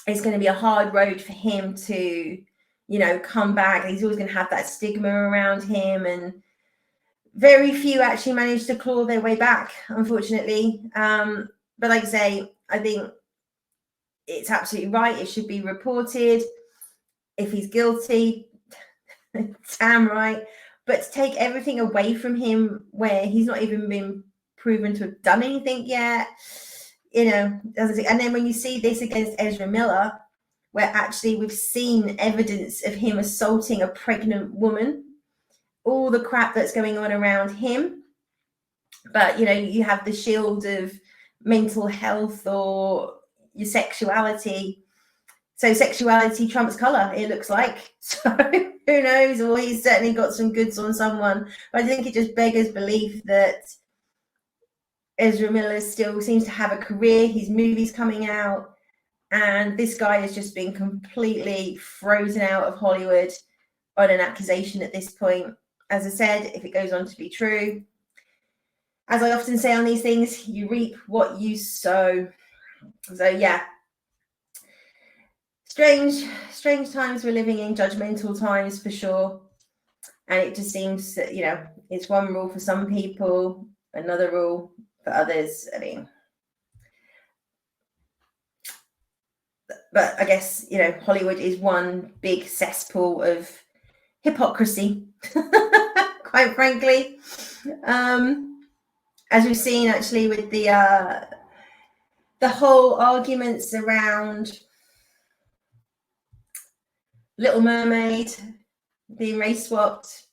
it's going to be a hard road for him to, you know, come back. He's always going to have that stigma around him, and very few actually manage to claw their way back, unfortunately. But like I say, I think it's absolutely right. It should be reported. If he's guilty, damn right. But to take everything away from him where he's not even been proven to have done anything yet, you know, and then when you see this against Ezra Miller, where actually we've seen evidence of him assaulting a pregnant woman, all the crap that's going on around him, but, you know, you have the shield of mental health or your sexuality. So sexuality trumps color, it looks like. So who knows? Well, he's certainly got some goods on someone. But I think it just beggars belief that Ezra Miller still seems to have a career, his movies coming out, and this guy has just been completely frozen out of Hollywood on an accusation at this point. As I said, if it goes on to be true, as I often say on these things, you reap what you sow. So yeah, strange times we're living in, judgmental times for sure. And it just seems that, you know, it's one rule for some people, another rule for others. I mean, but I guess, you know, Hollywood is one big cesspool of hypocrisy, quite frankly. As we've seen actually with the whole arguments around Little Mermaid being race swapped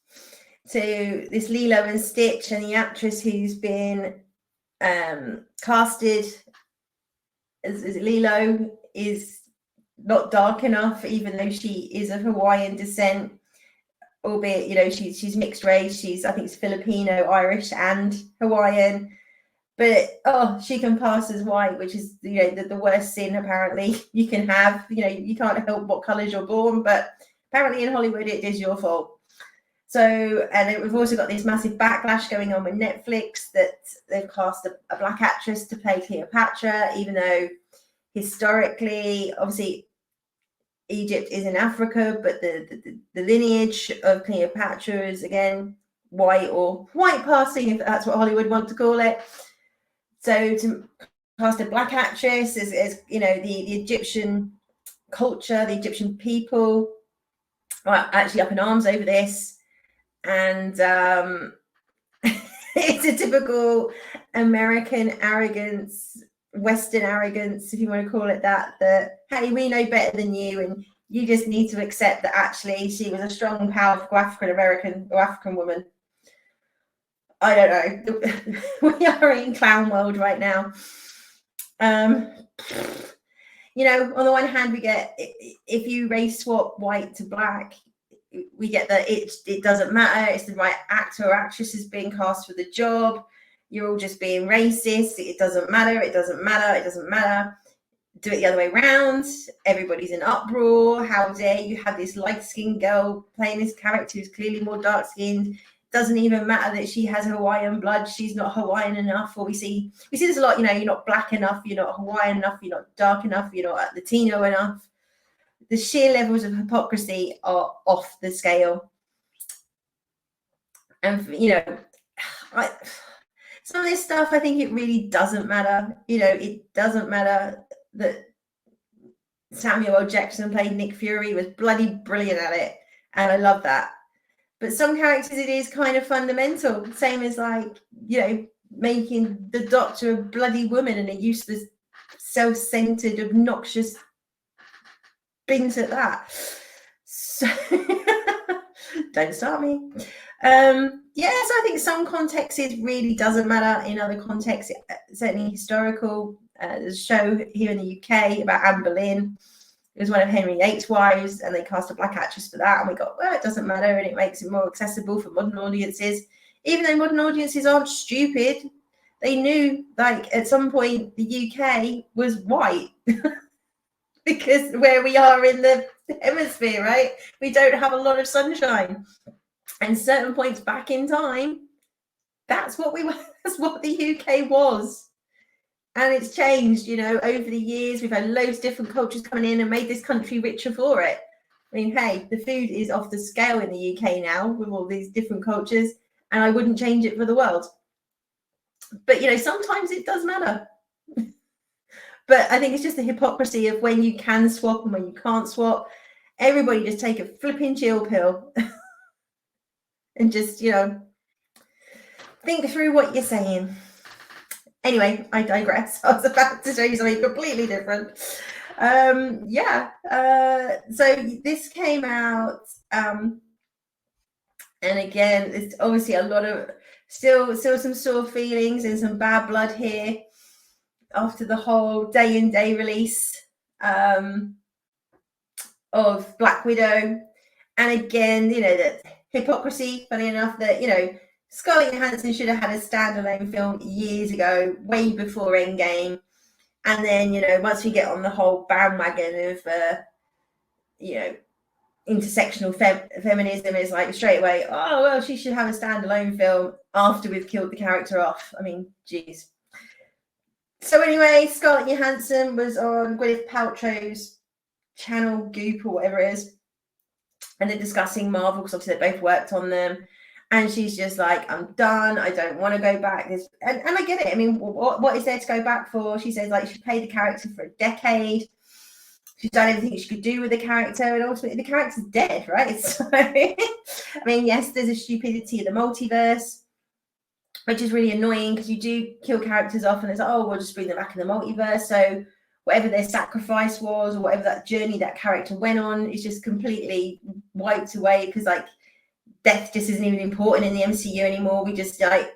to this Lilo and Stitch, and the actress who's been casted as Lilo is not dark enough, even though she is of Hawaiian descent, albeit, you know, she's mixed race. I think it's Filipino, Irish, and Hawaiian. But she can pass as white, which is, you know, the worst sin apparently you can have. You know, you can't help what colors you're born, but apparently in Hollywood it is your fault. So, and we've also got this massive backlash going on with Netflix that they've cast a black actress to play Cleopatra, even though historically, obviously, Egypt is in Africa, but the lineage of Cleopatra is, again, white or white passing, if that's what Hollywood want to call it. So to cast a black actress as you know, the Egyptian culture, the Egyptian people are actually up in arms over this. And it's a typical American arrogance, Western arrogance, if you want to call it that, hey, we know better than you, and you just need to accept that actually she was a strong, powerful African American or African woman. I don't know. We are in clown world right now. You know, on the one hand, we get, if you race swap white to black, we get that it doesn't matter. It's the right actor or actress is being cast for the job. You're all just being racist. It doesn't matter. It doesn't matter. It doesn't matter. Do it the other way around. Everybody's in uproar. How dare you have this light-skinned girl playing this character who's clearly more dark-skinned? Doesn't even matter that she has Hawaiian blood. She's not Hawaiian enough. Or we see this a lot. You know, you're not black enough. You're not Hawaiian enough. You're not dark enough. You're not Latino enough. The sheer levels of hypocrisy are off the scale. And, you know, some of this stuff, I think it really doesn't matter. You know, it doesn't matter that Samuel L. Jackson played Nick Fury, was bloody brilliant at it, and I love that. But some characters, it is kind of fundamental. Same as, like, you know, making the Doctor a bloody woman and a useless, self-centered, obnoxious bint at that. So don't start me. Yes, I think some contexts it really doesn't matter. In other contexts, certainly historical. There's a show here in the UK about Anne Boleyn. It was one of Henry VIII's wives, and they cast a black actress for that. And we got, well, it doesn't matter, and it makes it more accessible for modern audiences. Even though modern audiences aren't stupid, they knew, like, at some point the UK was white because where we are in the hemisphere, right? We don't have a lot of sunshine. And certain points back in time, that's what we were. That's what the UK was. And it's changed, you know, over the years. We've had loads of different cultures coming in and made this country richer for it. I mean, hey, the food is off the scale in the UK now with all these different cultures, and I wouldn't change it for the world. But, you know, sometimes it does matter. But I think it's just the hypocrisy of when you can swap and when you can't swap. Everybody just take a flipping chill pill and just, you know, think through what you're saying. Anyway, I digress. I was about to show you something completely different. So this came out, and again, it's obviously a lot of still some sore feelings and some bad blood here after the whole day and day release of Black Widow. And again, you know, that hypocrisy, funny enough, that, you know, Scarlett Johansson should have had a standalone film years ago, way before Endgame. And then, you know, once we get on the whole bandwagon of, you know, intersectional feminism, is like straight away, oh, well, she should have a standalone film after we've killed the character off. I mean, geez. So anyway, Scarlett Johansson was on Gwyneth Paltrow's channel, Goop or whatever it is. And they're discussing Marvel because obviously they both worked on them. And she's just like, I'm done. I don't want to go back. And I get it. I mean, what is there to go back for? She says, like, she played the character for a decade. She's done everything she could do with the character. And ultimately, the character's dead, right? So, I mean, yes, there's a stupidity of the multiverse, which is really annoying because you do kill characters off and it's like, oh, we'll just bring them back in the multiverse. So whatever their sacrifice was or whatever that journey that character went on is just completely wiped away because, like, death just isn't even important in the MCU anymore. We just, like,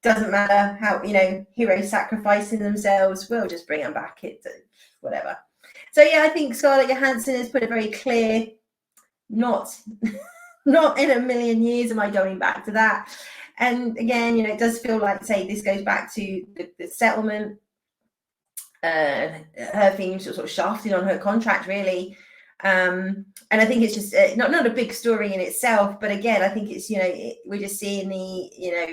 doesn't matter how, you know, heroes sacrificing themselves, we'll just bring them back. It's whatever. So yeah, I think Scarlett Johansson has put a very clear, not in a million years am I going back to that. And again, you know, it does feel like, say, this goes back to the settlement, her being sort of shafted on her contract, really. And I think it's just not a big story in itself, but again, I think it's, you know, we're just seeing the, you know,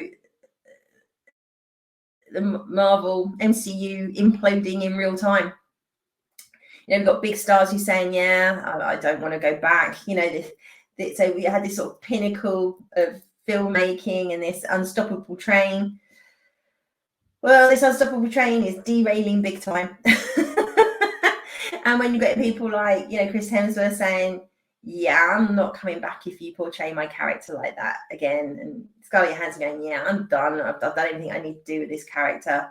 the Marvel MCU imploding in real time. You know, we've got big stars who are saying, yeah, I don't want to go back. You know, so we had this sort of pinnacle of filmmaking and this unstoppable train. Well, this unstoppable train is derailing big time. And when you get people like, you know, Chris Hemsworth saying, yeah, I'm not coming back if you portray my character like that again. And Scarlett Johansson going, yeah, I'm done. I've done everything I need to do with this character.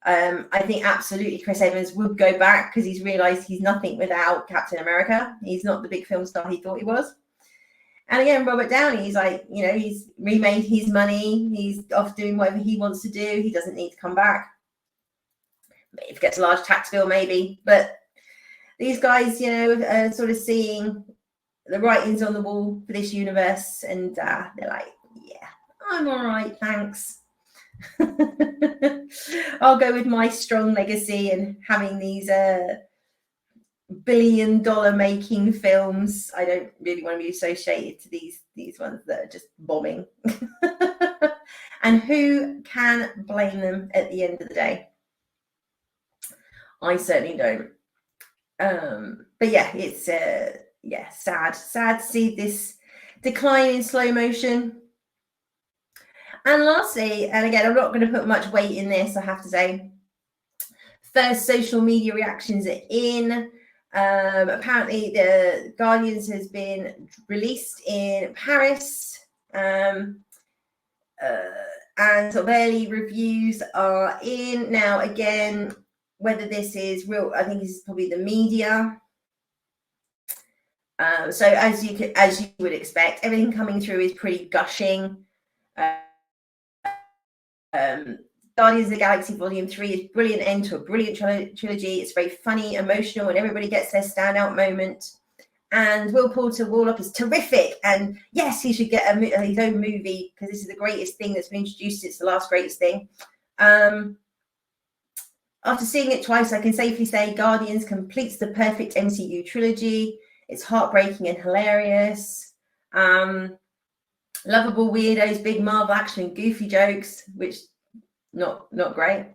I think absolutely Chris Evans would go back because he's realised he's nothing without Captain America. He's not the big film star he thought he was. And again, Robert Downey, he's like, you know, he's remade his money. He's off doing whatever he wants to do. He doesn't need to come back. If he gets a large tax bill, maybe. But these guys, you know, are sort of seeing the writings on the wall for this universe. And they're like, yeah, I'm all right, thanks. I'll go with my strong legacy and having these billion-dollar making films. I don't really want to be associated to these ones that are just bombing. And who can blame them at the end of the day? I certainly don't. But yeah, it's sad to see this decline in slow motion. And lastly, and again, I'm not going to put much weight in this, I have to say, first social media reactions are in. Apparently, the Guardians has been released in Paris, and sort of early reviews are in. Now, again, whether this is real, I think this is probably the media. So as you would expect, everything coming through is pretty gushing. Guardians of the Galaxy Volume 3 is brilliant end to a brilliant trilogy. It's very funny, emotional, and everybody gets their standout moment. And Will Porter Warlock is terrific. And yes, he should get his own movie, because this is the greatest thing that's been introduced. It's the last greatest thing. After seeing it twice, I can safely say Guardians completes the perfect MCU trilogy. It's heartbreaking and hilarious. Lovable weirdos, big Marvel action, and goofy jokes, which not great.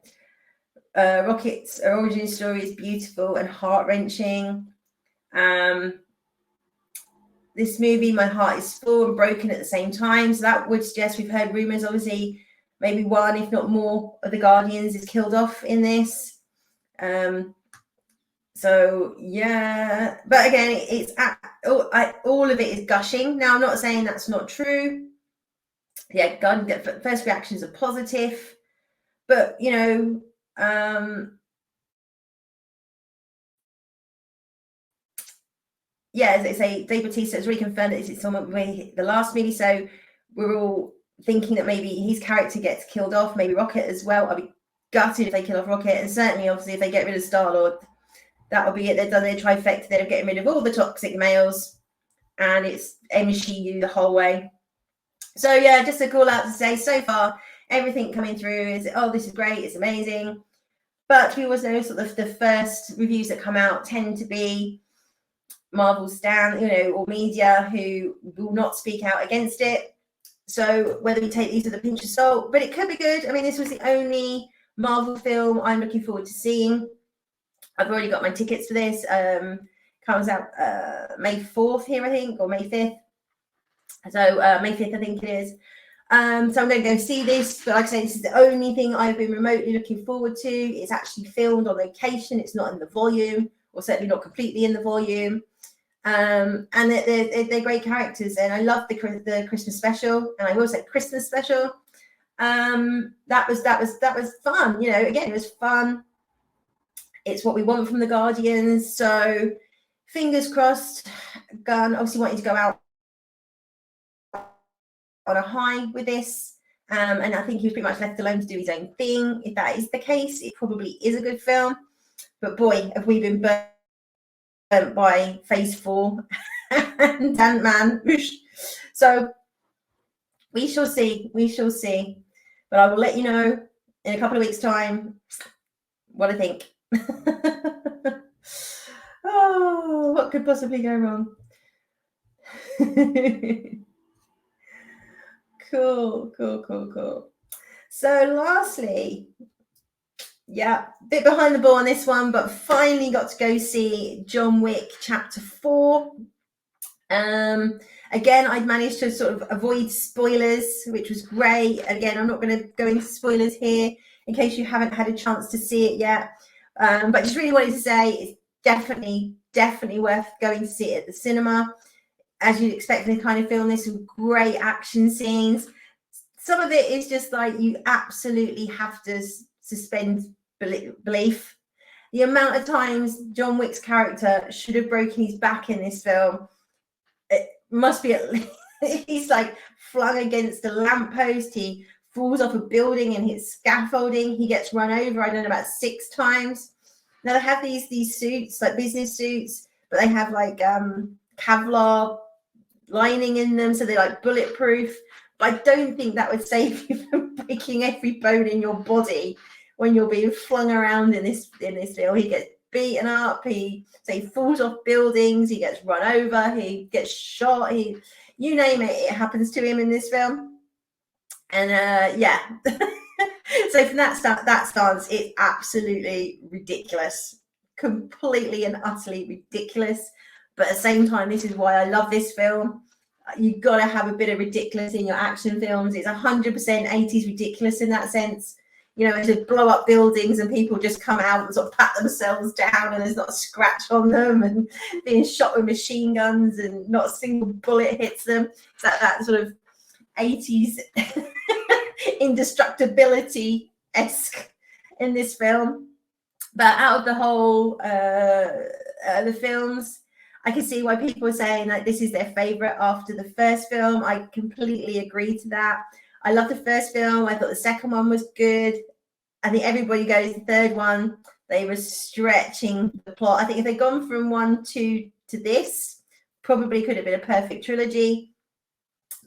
Rocket's origin story is beautiful and heart-wrenching. This movie, my heart is full and broken at the same time. So that would suggest, we've heard rumors, obviously, maybe one, if not more, of the Guardians is killed off in this. So yeah, but again, it's all of it is gushing. Now, I'm not saying that's not true. Yeah, first reactions are positive, but you know, yeah, as they say, Dave Bautista has really confirmed that it's the last movie. So we're all thinking that maybe his character gets killed off, maybe Rocket as well. I'd be gutted if they kill off Rocket, and certainly, obviously, if they get rid of Star-Lord, that will be it. They've done their trifecta. They're getting rid of all the toxic males, and it's MCU the whole way. So yeah, just a call out to say, so far, everything coming through is, oh, this is great, it's amazing. But we always know sort of the first reviews that come out tend to be Marvel stan, or media who will not speak out against it. So whether we take these with a pinch of salt, but it could be good. I mean, this was the only Marvel film I'm looking forward to seeing. I've already got my tickets for this. Comes out May 4th here, I think, or May 5th. So May 5th, I think it is. So I'm going to go see this. But like I say, this is the only thing I've been remotely looking forward to. It's actually filmed on location. It's not in the volume, or certainly not completely in the volume. And they're great characters. And I love the Christmas special. And I will say Christmas special. That was fun. Again, it was fun. It's what we want from the Guardians. So fingers crossed. Gunn obviously wanted to go out on a high with this. And I think he was pretty much left alone to do his own thing. If that is the case, it probably is a good film. But boy, have we been burnt by Phase 4 and Ant-Man. So we shall see. We shall see. But I will let you know in a couple of weeks' time what I think. Oh, what could possibly go wrong? Cool. So lastly, yeah, a bit behind the ball on this one, but finally got to go see John Wick Chapter 4. Again, I'd managed to sort of avoid spoilers, which was great. Again, I'm not going to go into spoilers here in case you haven't had a chance to see it yet. But just really wanted to say it's definitely worth going to see it at the cinema. As you'd expect in the kind of film, there's some great action scenes. Some of it is just like you absolutely have to suspend belief. The amount of times John Wick's character should have broken his back in this film, it must be at least, he's like flung against a lamppost, he falls off a building and hits scaffolding, he gets run over, I don't know, about 6 times. Now they have these suits, like business suits, but they have like Kevlar lining in them, so they're like bulletproof. But I don't think that would save you from breaking every bone in your body when you're being flung around in this film. He gets beaten up, he falls off buildings, he gets run over, he gets shot, you name it, it happens to him in this film. And yeah. So from that stance, it's absolutely ridiculous, completely and utterly ridiculous. But at the same time, this is why I love this film. you've got to have a bit of ridiculous in your action films. It's 100% 80s ridiculous in that sense. You know, to blow up buildings and people just come out and sort of pat themselves down and there's not a scratch on them, and being shot with machine guns and not a single bullet hits them. It's that sort of 80s indestructibility-esque in this film. But out of the whole the films, I can see why people are saying that this is their favorite after the first film. I completely agree to that. I love the first film. I thought the second one was good. I think everybody goes the third one. They were stretching the plot. I think if they'd gone from 1, 2 to this, probably could have been a perfect trilogy.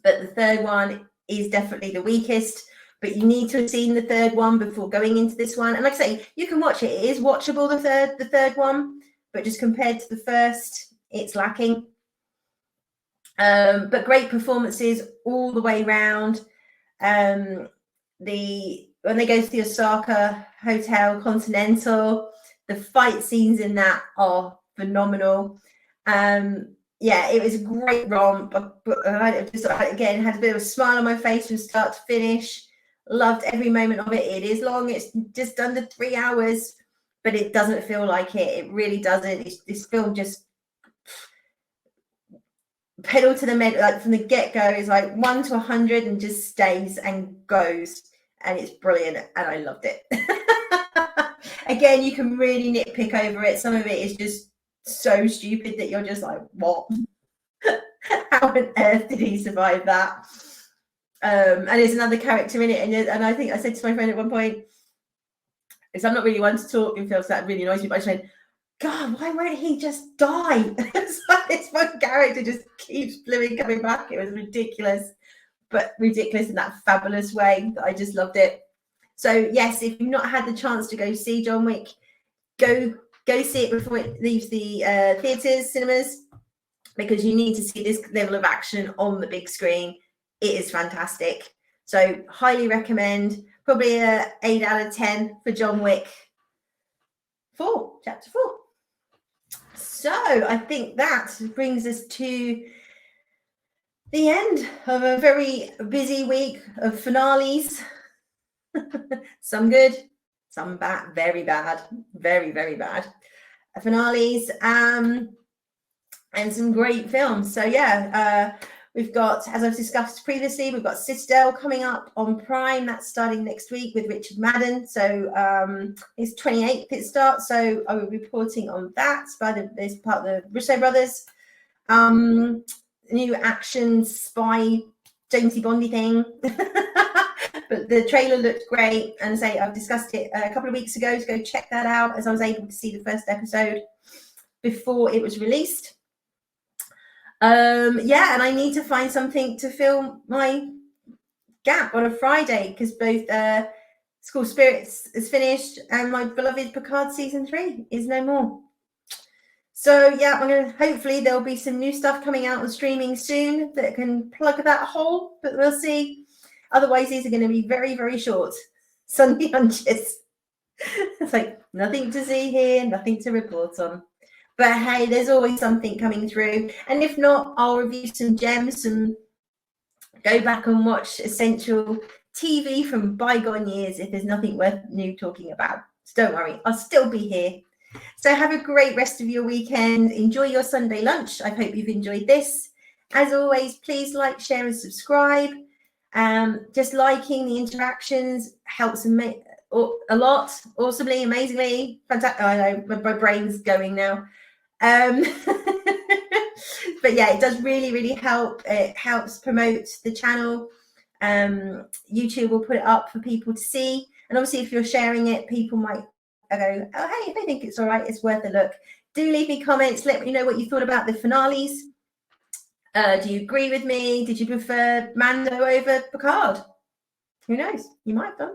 But the third one is definitely the weakest. But you need to have seen the third one before going into this one. And like I say, you can watch it. It is watchable, the third one. But just compared to the first, it's lacking. But great performances all the way around. When they go to the Osaka Hotel Continental, the fight scenes in that are phenomenal. Yeah, it was a great romp. I just, again, had a bit of a smile on my face from start to finish. Loved every moment of it. It is long. It's just under 3 hours, but it doesn't feel like it. It really doesn't. This film just pedal to the metal, like from the get-go, is like 1 to 100 and just stays and goes, and it's brilliant, and I loved it. Again, you can really nitpick over it. Some of it is just so stupid that you're just like, what? How on earth did he survive that? And there's another character in it, and I think I said to my friend at one point, because I'm not really one to talk in films, that really annoys me, but I said, God, why won't he just die? It's like this one character just keeps coming back. It was ridiculous, but ridiculous in that fabulous way that I just loved it. So yes, if you've not had the chance to go see John Wick, go see it before it leaves the theatres, cinemas, because you need to see this level of action on the big screen. It is fantastic. So highly recommend. Probably a 8 out of 10 for John Wick 4, chapter 4. So I think that brings us to the end of a very busy week of finales. Some good, some bad, very bad, very, very bad finales, and some great films. So yeah, we've got, as I've discussed previously, we've got Citadel coming up on Prime. That's starting next week with Richard Madden. So it's 28th it starts. So I will be reporting on that as part of the Russo brothers. New action spy Jamesy Bondy thing. But the trailer looked great, and say I've discussed it a couple of weeks ago, so go check that out, as I was able to see the first episode before it was released. Yeah, and I need to find something to fill my gap on a Friday, because both School Spirits is finished and my beloved Picard season 3 is no more. So yeah, hopefully there'll be some new stuff coming out on streaming soon that can plug that hole, but we'll see. Otherwise, these are going to be very, very short Sunday lunches. It's like nothing to see here, nothing to report on. But hey, there's always something coming through. And if not, I'll review some gems and go back and watch essential TV from bygone years if there's nothing worth new talking about. So don't worry, I'll still be here. So have a great rest of your weekend. Enjoy your Sunday lunch. I hope you've enjoyed this. As always, please like, share, and subscribe. Just liking the interactions helps a lot. Awesomely, amazingly, fantastic. I know my brain's going now. But yeah, it does really, really help. It helps promote the channel. YouTube will put it up for people to see. And obviously, if you're sharing it, people might go, oh, hey, if they think it's all right, it's worth a look. Do leave me comments. Let me know what you thought about the finales. Do you agree with me? Did you prefer Mando over Picard? Who knows? You might have done.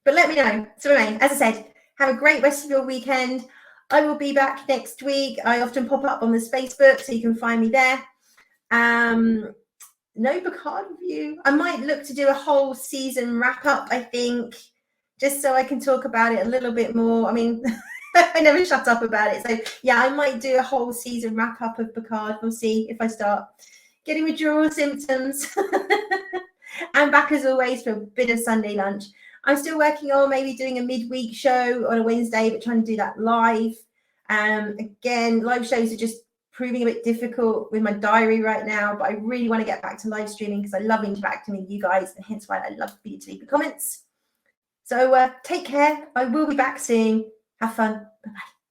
But let me know. So anyway, as I said, have a great rest of your weekend. I will be back next week. I often pop up on the Facebook, so you can find me there. No Picard review. I might look to do a whole season wrap-up, I think, just so I can talk about it a little bit more. I mean, I never shut up about it. So yeah, I might do a whole season wrap-up of Picard. We'll see if I start getting withdrawal symptoms. I'm back as always for a bit of Sunday lunch. I'm still working on maybe doing a midweek show on a Wednesday, but trying to do that live. Again, live shows are just proving a bit difficult with my diary right now, but I really want to get back to live streaming because I love interacting with you guys, and hence why I love for you to leave the comments. So take care. I will be back soon. Have fun. Bye-bye.